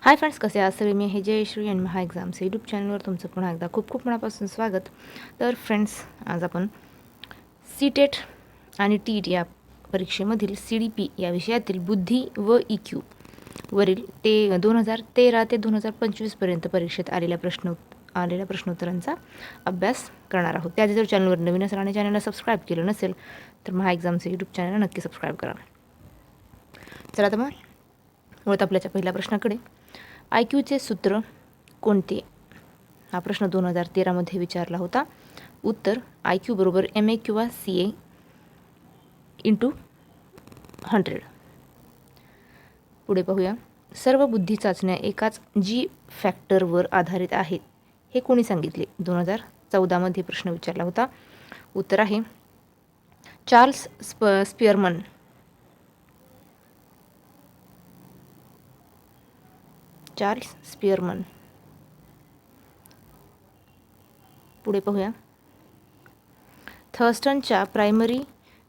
Hi friends, कसे आहात सगळे? मी हे जयश्री आणि महा एक्झाम्स यूट्यूब चॅनलवर तुमचं पुन्हा एकदा खूप खूप मनापासून स्वागत. तर फ्रेंड्स, आज आपण सी-टेट आणि टी-ईट या परीक्षेमधील CDP या विषयातील बुद्धी व EQ वरील 2013 ते 2025पर्यंत परीक्षेत आलेल्या प्रश्नोत्तरांचा अभ्यास करणार आहोत. त्याआधी जर चॅनलवर नवीन असेल आणि चॅनलला सबस्क्राईब केलं नसेल तर महा एक्झाम्स यूट्यूब चॅनलला नक्की सबस्क्राईब करा. चला तर मग वळत आपल्याच्या पहिल्या प्रश्नाकडे. IQचे सूत्र कोणते? हा प्रश्न 2013मध्ये विचारला होता. उत्तर IQ बरोबर MA किंवा CA × 100. पुढे पाहूया. सर्व बुद्धी चाचण्या एकाच G फॅक्टरवर आधारित आहेत हे कोणी सांगितले? 2014मध्ये प्रश्न विचारला होता. उत्तर आहे चार्ल्स स्पिअरमन. चार्ल्स स्पिअरमन. पुढे पाहूया. थर्स्टनच्या प्रायमरी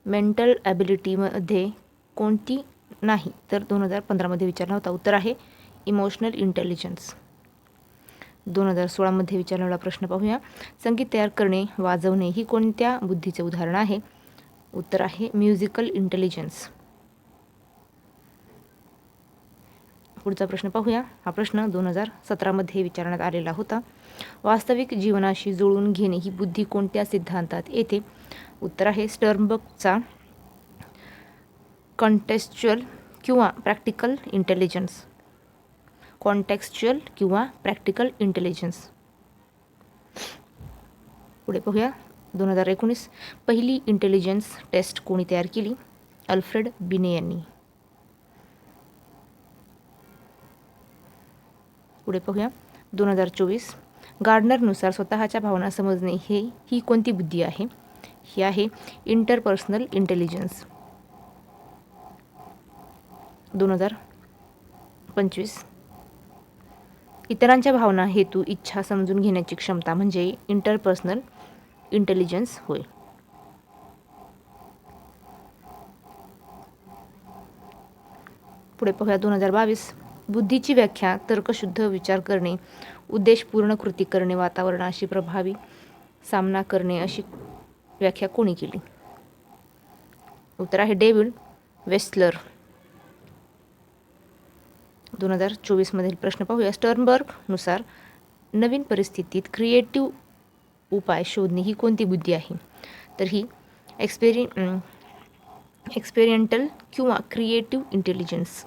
मेंटल ॲबिलिटीमध्ये कोणती नाही? तर 2015मध्ये विचारला होता. उत्तर आहे इमोशनल इंटेलिजन्स. 2016मध्ये विचारलेला प्रश्न पाहूया. संगीत तयार करणे, वाजवणे ही कोणत्या बुद्धीचे उदाहरण आहे? उत्तर आहे म्युझिकल इंटेलिजन्स. पुढचा प्रश्न पाहूया. हा प्रश्न 2017मध्ये विचारण्यात आलेला होता. वास्तविक जीवनाशी जुळवून घेणे ही बुद्धी कोणत्या सिद्धांतात येते? उत्तर आहे स्टर्नबर्गचा कॉन्टेक्स्च्युअल किंवा प्रॅक्टिकल इंटेलिजन्स. कॉन्टेक्स्च्युअल किंवा प्रॅक्टिकल इंटेलिजन्स. पुढे पाहूया. 2019 पहिली इंटेलिजन्स टेस्ट कोणी तयार केली? अल्फ्रेड बिने यांनी. पुढे पाहूया. 2024 गार्डनरनुसार स्वतःच्या भावना समजणे ही कोणती बुद्धी आहे? ही आहे इंटरपर्सनल इंटेलिजन्स. 2025 इतरांच्या भावना, हेतू, इच्छा समजून घेण्याची क्षमता म्हणजे इंटरपर्सनल इंटेलिजन्स होय. पुढे पाहूया. 2022 बुद्धीची व्याख्या तर्कशुद्ध विचार करणे, उद्देशपूर्ण कृती करणे, वातावरणाशी प्रभावी सामना करणे अशी व्याख्या कोणी केली? उत्तर आहे डेव्हिड वेस्टलर. 2024मधील प्रश्न पाहूया. स्टर्नबर्गनुसार नवीन परिस्थितीत क्रिएटिव्ह उपाय शोधणे ही कोणती बुद्धी आहे? तर ही एक्सपेरिमेंटल किंवा क्रिएटिव्ह इंटेलिजन्स.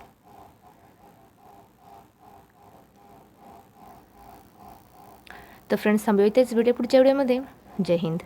तर फ्रेंड्स, थांबूया इथेच. व्हिडिओ पुढच्या व्हिडिओमध्ये. जय हिंद.